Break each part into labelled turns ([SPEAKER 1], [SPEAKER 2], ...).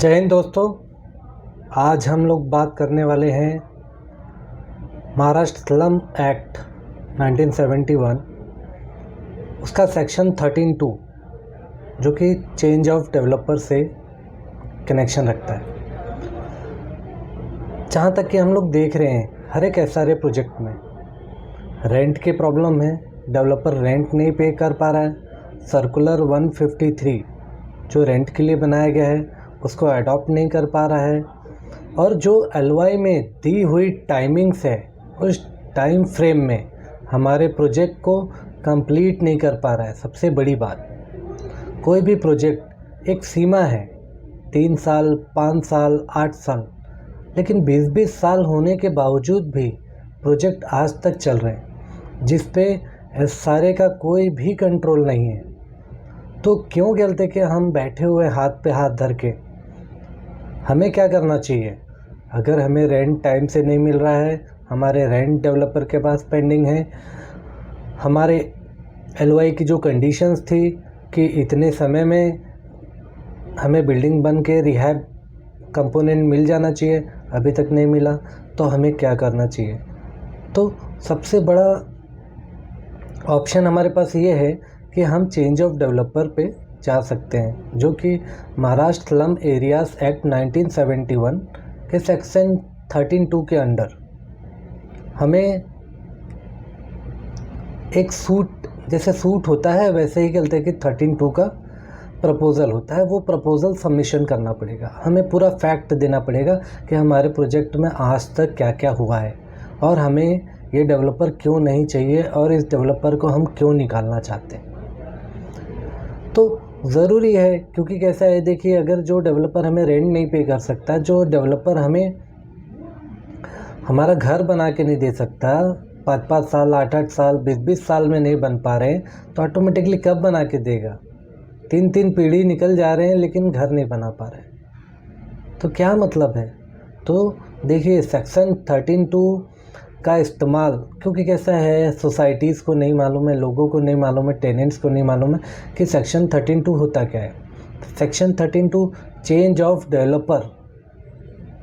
[SPEAKER 1] जय हिंद दोस्तों। आज हम लोग बात करने वाले हैं महाराष्ट्र स्लम एक्ट 1971, उसका सेक्शन 13(2) जो कि चेंज ऑफ डेवलपर से कनेक्शन रखता है। जहाँ तक कि हम लोग देख रहे हैं हर एक SRA प्रोजेक्ट में रेंट की प्रॉब्लम है, डेवलपर रेंट नहीं पे कर पा रहा है। सर्कुलर 153 जो रेंट के लिए बनाया गया है उसको अडॉप्ट नहीं कर पा रहा है, और जो LOI में दी हुई टाइमिंग्स है उस टाइम फ्रेम में हमारे प्रोजेक्ट को कंप्लीट नहीं कर पा रहा है। सबसे बड़ी बात, कोई भी प्रोजेक्ट एक सीमा है 3 साल, 5 साल, 8 साल, लेकिन 20-20 साल होने के बावजूद भी प्रोजेक्ट आज तक चल रहे हैं जिस पे SRA का कोई भी कंट्रोल नहीं है। तो क्यों कहते कि हम बैठे हुए हाथ पे हाथ धर के, हमें क्या करना चाहिए? अगर हमें रेंट टाइम से नहीं मिल रहा है, हमारे रेंट डेवलपर के पास पेंडिंग है, हमारे LOI की जो कंडीशंस थी कि इतने समय में हमें बिल्डिंग बन के रिहैब कंपोनेंट मिल जाना चाहिए, अभी तक नहीं मिला, तो हमें क्या करना चाहिए? तो सबसे बड़ा ऑप्शन हमारे पास ये है कि हम चेंज ऑफ डेवलपर पे जा सकते हैं, जो कि महाराष्ट्र स्लम एरियाज एक्ट 1971 के सेक्शन 13(2) के अंडर हमें एक सूट, जैसे सूट होता है वैसे ही कहते हैं कि 13(2) का प्रपोज़ल होता है। वो प्रपोज़ल सबमिशन करना पड़ेगा, हमें पूरा फैक्ट देना पड़ेगा कि हमारे प्रोजेक्ट में आज तक क्या क्या हुआ है और हमें ये डेवलपर क्यों नहीं चाहिए और इस डेवलपर को हम क्यों निकालना चाहते हैं। तो ज़रूरी है, क्योंकि कैसा है, देखिए, अगर जो डेवलपर हमें रेंट नहीं पे कर सकता, जो डेवलपर हमें हमारा घर बना के नहीं दे सकता, 5-5 साल, 8-8 साल, 20-20 साल में नहीं बन पा रहे, तो ऑटोमेटिकली कब बना के देगा? 3-3 पीढ़ी निकल जा रहे हैं लेकिन घर नहीं बना पा रहे, तो क्या मतलब है? तो देखिए, सेक्शन 13(2) का इस्तेमाल, क्योंकि कैसा है, सोसाइटीज़ को नहीं मालूम है, लोगों को नहीं मालूम है, टेनेंट्स को नहीं मालूम है कि सेक्शन 13(2) होता क्या है। सेक्शन 13(2) चेंज ऑफ डेवलपर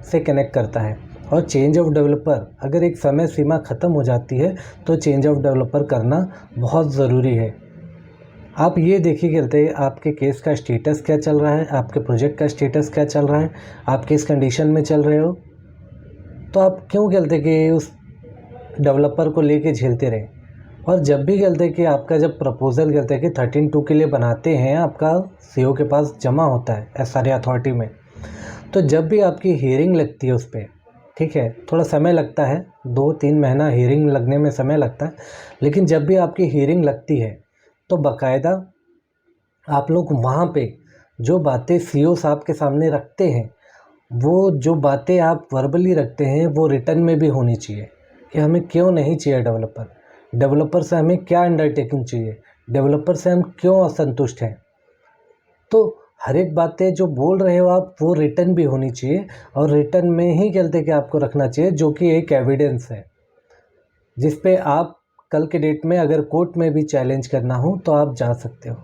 [SPEAKER 1] से कनेक्ट करता है, और चेंज ऑफ डेवलपर अगर एक समय सीमा ख़त्म हो जाती है तो चेंज ऑफ डेवलपर करना बहुत ज़रूरी है। आप ये देखिए करते हैं आपके केस का स्टेटस क्या चल रहा है, आपके प्रोजेक्ट का स्टेटस क्या चल रहा है, आप किस कंडीशन में चल रहे हो, तो आप क्यों कहते कि उस डेवलपर को लेके झेलते रहे। और जब भी कहते कि आपका जब प्रपोज़ल कहते हैं कि 13(2) के लिए बनाते हैं, आपका CO के पास जमा होता है SRA अथॉरिटी में, तो जब भी आपकी हियरिंग लगती है उस पर, ठीक है, थोड़ा समय लगता है, 2-3 महीना हियरिंग लगने में समय लगता है, लेकिन जब भी आपकी हियरिंग लगती है तो बाकायदा आप लोग वहाँ पे जो बातें CO साहब के सामने रखते हैं, वो जो बातें आप वर्बली रखते हैं वो रिटर्न में भी होनी चाहिए कि हमें क्यों नहीं चाहिए डेवलपर से हमें क्या अंडरटेकिंग चाहिए, डेवलपर से हम क्यों असंतुष्ट हैं। तो हर एक बातें जो बोल रहे हो आप, वो रिटर्न भी होनी चाहिए, और रिटर्न में ही कहते कि आपको रखना चाहिए, जो कि एक एविडेंस है जिस पे आप कल के डेट में अगर कोर्ट में भी चैलेंज करना हो तो आप जा सकते हो।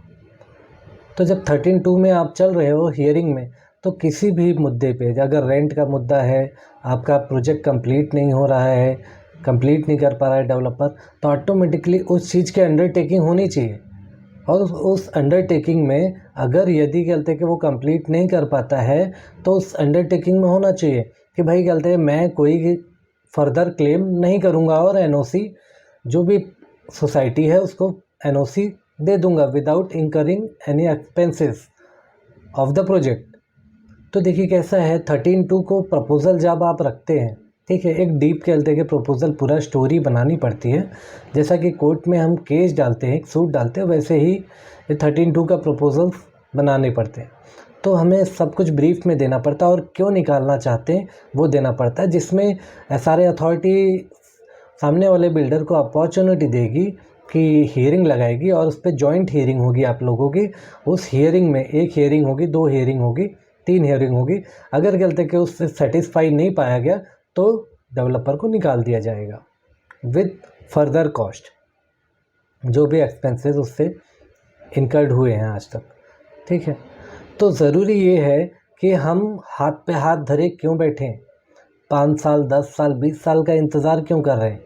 [SPEAKER 1] तो जब 13(2) में आप चल रहे हो हियरिंग में, तो किसी भी मुद्दे पे, अगर रेंट का मुद्दा है, आपका प्रोजेक्ट कंप्लीट नहीं हो रहा है, कंप्लीट नहीं कर पा रहा है डेवलपर, तो ऑटोमेटिकली उस चीज़ की अंडरटेकिंग होनी चाहिए, और उस अंडरटेकिंग में अगर यदि कहते कि वो कंप्लीट नहीं कर पाता है तो उस अंडरटेकिंग में होना चाहिए कि भाई कहते हैं मैं कोई फर्दर क्लेम नहीं करूँगा, और NOC जो भी सोसाइटी है उसको NOC दे दूंगा without incurring any expenses of the project. तो देखिए कैसा है, 13(2) को प्रपोज़ल जब आप रखते हैं, ठीक है, एक डीप कहते हैं कि प्रपोज़ल पूरा स्टोरी बनानी पड़ती है, जैसा कि कोर्ट में हम केस डालते हैं, एक सूट डालते हैं, वैसे ही ये 13(2) का प्रपोज़ल बनाने पड़ते हैं। तो हमें सब कुछ ब्रीफ में देना पड़ता है, और क्यों निकालना चाहते हैं वो देना पड़ता है, जिसमें SRA अथॉरिटी सामने वाले बिल्डर को अपॉर्चुनिटी देगी कि हियरिंग लगाएगी, और उस पर जॉइंट हियरिंग होगी आप लोगों की। उस हियरिंग में 1 हियरिंग होगी, 2 हियरिंग होगी, 3 हियरिंग होगी। अगर कहते कि उससे सेटिस्फाई नहीं पाया गया तो डेवलपर को निकाल दिया जाएगा विद फर्दर कॉस्ट, जो भी एक्सपेंसेस उससे इनकर्ड हुए हैं आज तक, ठीक है। तो ज़रूरी ये है कि हम हाथ पे हाथ धरे क्यों बैठे हैं, 5 साल 10 साल 20 साल का इंतज़ार क्यों कर रहे हैं।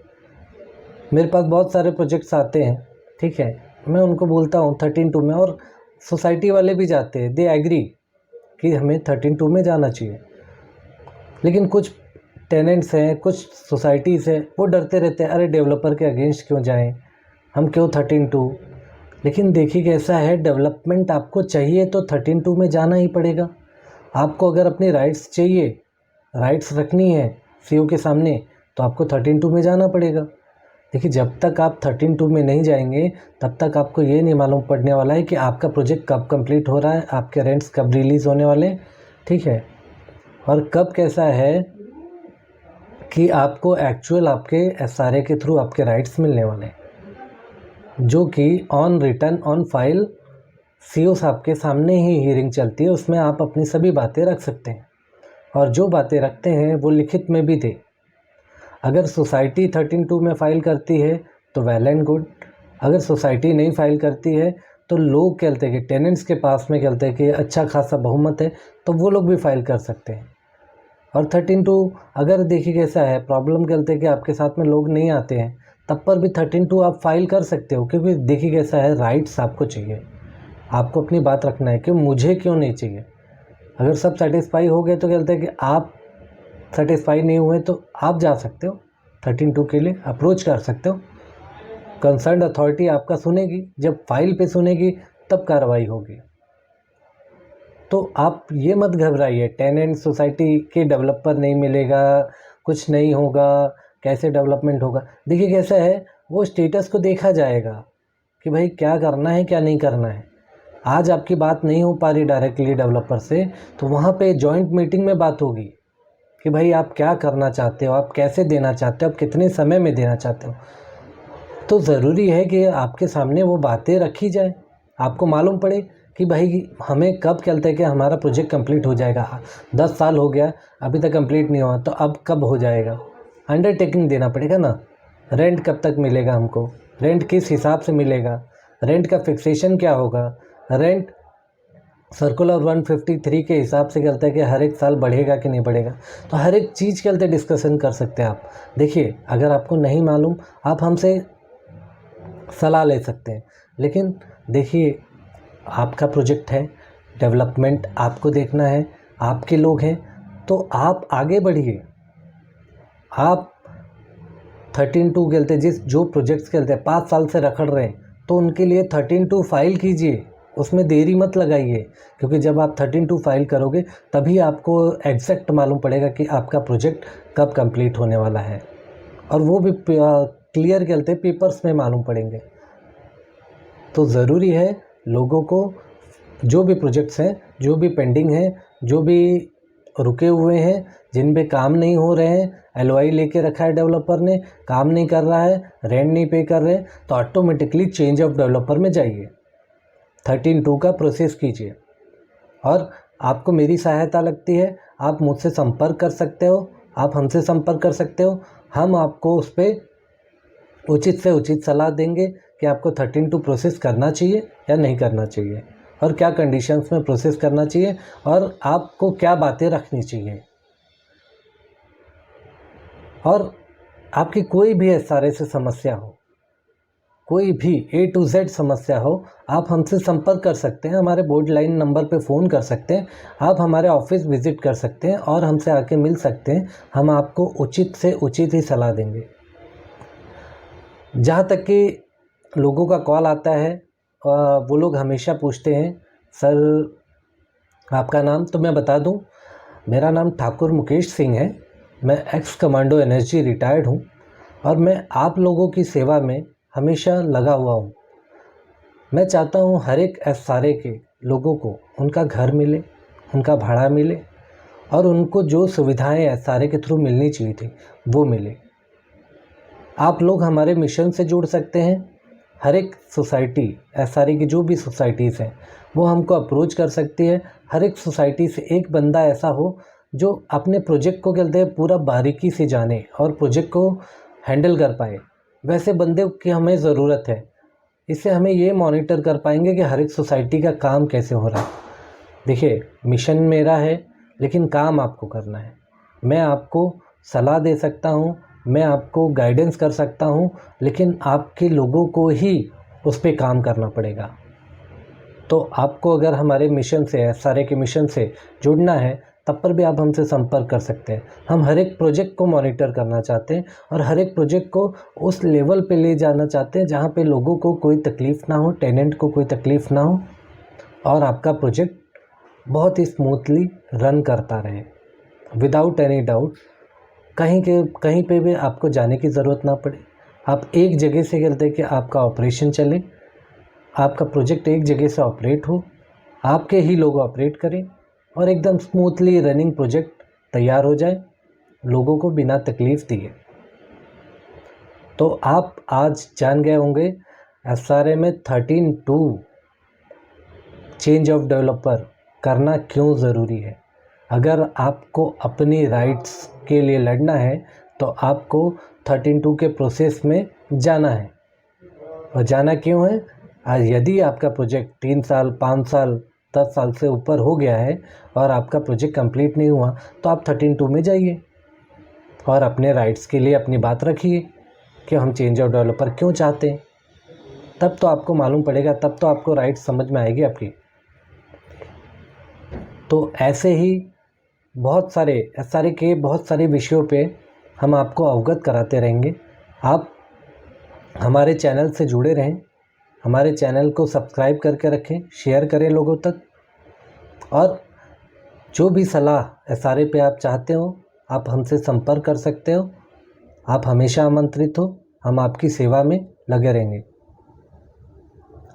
[SPEAKER 1] मेरे पास बहुत सारे प्रोजेक्ट्स आते हैं, ठीक है, मैं उनको बोलता हूँ 13(2) में, और सोसाइटी वाले भी जाते हैं, दे एग्री कि हमें 13(2) में जाना चाहिए। लेकिन कुछ टेनेंट्स हैं, कुछ सोसाइटीज़ हैं, वो डरते रहते हैं, अरे डेवलपर के अगेंस्ट क्यों जाएं, हम क्यों 13(2)। लेकिन देखिए कैसा है, डेवलपमेंट आपको चाहिए तो 13(2) में जाना ही पड़ेगा। आपको अगर अपनी राइट्स चाहिए, राइट्स रखनी है सीओ के सामने, तो आपको 13(2) में जाना पड़ेगा। देखिए जब तक आप 13(2) में नहीं जाएंगे तब तक आपको ये नहीं मालूम पड़ने वाला है कि आपका प्रोजेक्ट कब कंप्लीट हो रहा है, आपके रेंट्स कब रिलीज़ होने वाले हैं, ठीक है, और कब कैसा है कि आपको एक्चुअल आपके एसआरए के थ्रू आपके राइट्स मिलने वाले हैं, जो कि on return on file CO साहब के सामने ही हियरिंग चलती है। उसमें आप अपनी सभी बातें रख सकते हैं, और जो बातें रखते हैं वो लिखित में भी दें। अगर सोसाइटी 13(2) में फ़ाइल करती है तो वेल एंड गुड, अगर सोसाइटी नहीं फ़ाइल करती है तो लोग कहते हैं कि टेनेंट्स के पास में कहते हैं कि अच्छा खासा बहुमत है, तो वो लोग भी फ़ाइल कर सकते हैं। और 13(2) अगर देखिए कैसा है, प्रॉब्लम कहते हैं कि आपके साथ में लोग नहीं आते हैं, तब पर भी 13(2) आप फाइल कर सकते हो, क्योंकि देखिए कैसा है, राइट्स आपको चाहिए, आपको अपनी बात रखना है कि मुझे क्यों नहीं चाहिए। अगर सब सेटिस्फाई हो गए तो कहते हैं कि आप सेटिस्फाई नहीं हुए तो आप जा सकते हो 13(2) के लिए अप्रोच कर सकते हो। कंसर्न अथॉरिटी आपका सुनेगी, जब फाइल पे सुनेगी तब कार्रवाई होगी। तो आप ये मत घबराइए, टेनेंट सोसाइटी के डेवलपर नहीं मिलेगा, कुछ नहीं होगा, कैसे डेवलपमेंट होगा। देखिए कैसा है, वो स्टेटस को देखा जाएगा कि भाई क्या करना है क्या नहीं करना है। आज आपकी बात नहीं हो पा रही डायरेक्टली डेवलपर से, तो वहाँ पे जॉइंट मीटिंग में बात होगी कि भाई आप क्या करना चाहते हो, आप कैसे देना चाहते हो, आप कितने समय में देना चाहते हो। तो ज़रूरी है कि आपके सामने वो बातें रखी जाए, आपको मालूम पड़े कि भाई हमें कब कहते हैं कि हमारा प्रोजेक्ट कंप्लीट हो जाएगा। 10 साल हो गया अभी तक कंप्लीट नहीं हुआ, तो अब कब हो जाएगा। अंडरटेकिंग देना पड़ेगा ना, रेंट कब तक मिलेगा हमको, रेंट किस हिसाब से मिलेगा, रेंट का फिक्सेशन क्या होगा, रेंट सर्कुलर 153 के हिसाब से कहते हैं कि हर एक साल बढ़ेगा कि नहीं बढ़ेगा। तो हर एक चीज़ के लिए डिस्कशन कर सकते हैं आप। देखिए अगर आपको नहीं मालूम आप हमसे सलाह ले सकते हैं, लेकिन देखिए आपका प्रोजेक्ट है, डेवलपमेंट आपको देखना है, आपके लोग हैं, तो आप आगे बढ़िए। आप 13(2) कहते हैं, जो प्रोजेक्ट्स कहते हैं 5 साल से रखड़ रहे हैं, तो उनके लिए 13(2) फाइल कीजिए, उसमें देरी मत लगाइए, क्योंकि जब आप 13(2) फाइल करोगे तभी आपको एग्जैक्ट मालूम पड़ेगा कि आपका प्रोजेक्ट कब कंप्लीट होने वाला है, और वो भी क्लियर कहते हैं पेपर्स में मालूम पड़ेंगे। तो ज़रूरी है लोगों को जो भी प्रोजेक्ट्स हैं, जो भी पेंडिंग हैं, जो भी रुके हुए हैं, जिन पे काम नहीं हो रहे हैं, एलओआई लेके रखा है डेवलपर ने, काम नहीं कर रहा है, रेंट नहीं पे कर रहे, तो ऑटोमेटिकली चेंज ऑफ डेवलपर में जाइए, 13(2) का प्रोसेस कीजिए। और आपको मेरी सहायता लगती है, आप मुझसे संपर्क कर सकते हो, आप हमसे संपर्क कर सकते हो, हम आपको उस पर उचित से उचित सलाह देंगे कि आपको 13(2) प्रोसेस करना चाहिए या नहीं करना चाहिए, और क्या कंडीशंस में प्रोसेस करना चाहिए, और आपको क्या बातें रखनी चाहिए। और आपकी कोई भी एसआरए से समस्या हो, कोई भी A to Z समस्या हो, आप हमसे संपर्क कर सकते हैं, हमारे बोर्ड लाइन नंबर पे फ़ोन कर सकते हैं, आप हमारे ऑफिस विज़िट कर सकते हैं और हमसे आके मिल सकते हैं। हम आपको उचित से उचित ही सलाह देंगे। जहाँ तक कि लोगों का कॉल आता है, वो लोग हमेशा पूछते हैं सर आपका नाम, तो मैं बता दूं मेरा नाम ठाकुर मुकेश सिंह है, मैं एक्स कमांडो एनएसजी रिटायर्ड हूं, और मैं आप लोगों की सेवा में हमेशा लगा हुआ हूं। मैं चाहता हूं हर एक एसआरए के लोगों को उनका घर मिले, उनका भाड़ा मिले, और उनको जो सुविधाएं एसआरए के थ्रू मिलनी चाहिए थी वो मिले। आप लोग हमारे मिशन से जुड़ सकते हैं। हर एक सोसाइटी, एसआरए की जो भी सोसाइटीज़ हैं वो हमको अप्रोच कर सकती है। हर एक सोसाइटी से एक बंदा ऐसा हो जो अपने प्रोजेक्ट को कहते हैं पूरा बारीकी से जाने और प्रोजेक्ट को हैंडल कर पाए, वैसे बंदे की हमें ज़रूरत है। इससे हमें ये मॉनिटर कर पाएंगे कि हर एक सोसाइटी का काम कैसे हो रहा है। देखिए, मिशन मेरा है लेकिन काम आपको करना है। मैं आपको सलाह दे सकता हूँ, मैं आपको गाइडेंस कर सकता हूँ, लेकिन आपके लोगों को ही उस पे काम करना पड़ेगा। तो आपको अगर हमारे मिशन से, एसआरए के मिशन से जुड़ना है, तब पर भी आप हमसे संपर्क कर सकते हैं। हम हर एक प्रोजेक्ट को मॉनिटर करना चाहते हैं और हर एक प्रोजेक्ट को उस लेवल पे ले जाना चाहते हैं जहाँ पे लोगों को कोई तकलीफ़ ना हो, टेनेंट को कोई तकलीफ़ ना हो और आपका प्रोजेक्ट बहुत ही स्मूथली रन करता रहे विदाउट एनी डाउट। कहीं पे भी आपको जाने की ज़रूरत ना पड़े। आप एक जगह से करते कि आपका ऑपरेशन चले, आपका प्रोजेक्ट एक जगह से ऑपरेट हो, आपके ही लोग ऑपरेट करें और एकदम स्मूथली रनिंग प्रोजेक्ट तैयार हो जाए लोगों को बिना तकलीफ़ दिए। तो आप आज जान गए होंगे एसआरए में 13(2) चेंज ऑफ डेवलपर करना क्यों ज़रूरी है। अगर आपको अपनी राइट्स के लिए लड़ना है तो आपको 13(2) के प्रोसेस में जाना है। और जाना क्यों है? आज यदि आपका प्रोजेक्ट 3 साल, 5 साल, 10 साल से ऊपर हो गया है और आपका प्रोजेक्ट कंप्लीट नहीं हुआ तो आप 13(2) में जाइए और अपने राइट्स के लिए अपनी बात रखिए कि हम चेंज ऑफ डेवलपर क्यों चाहते हैं। तब तो आपको मालूम पड़ेगा, तब तो आपको राइट्स समझ में आएगी आपकी। तो ऐसे ही बहुत सारे एसआरए के बहुत सारे विषयों पे हम आपको अवगत कराते रहेंगे। आप हमारे चैनल से जुड़े रहें, हमारे चैनल को सब्सक्राइब करके रखें, शेयर करें लोगों तक। और जो भी सलाह एसआरए पे आप चाहते हो आप हमसे संपर्क कर सकते हो। आप हमेशा आमंत्रित हो, हम आपकी सेवा में लगे रहेंगे।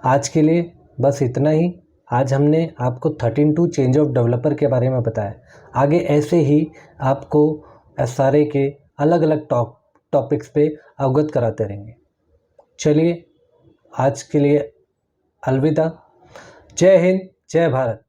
[SPEAKER 1] आज के लिए बस इतना ही। आज हमने आपको 13(2) चेंज ऑफ डेवलपर के बारे में बताया। आगे ऐसे ही आपको एसआरए के अलग अलग टॉपिक्स पे अवगत कराते रहेंगे। चलिए आज के लिए अलविदा। जय हिंद, जय भारत।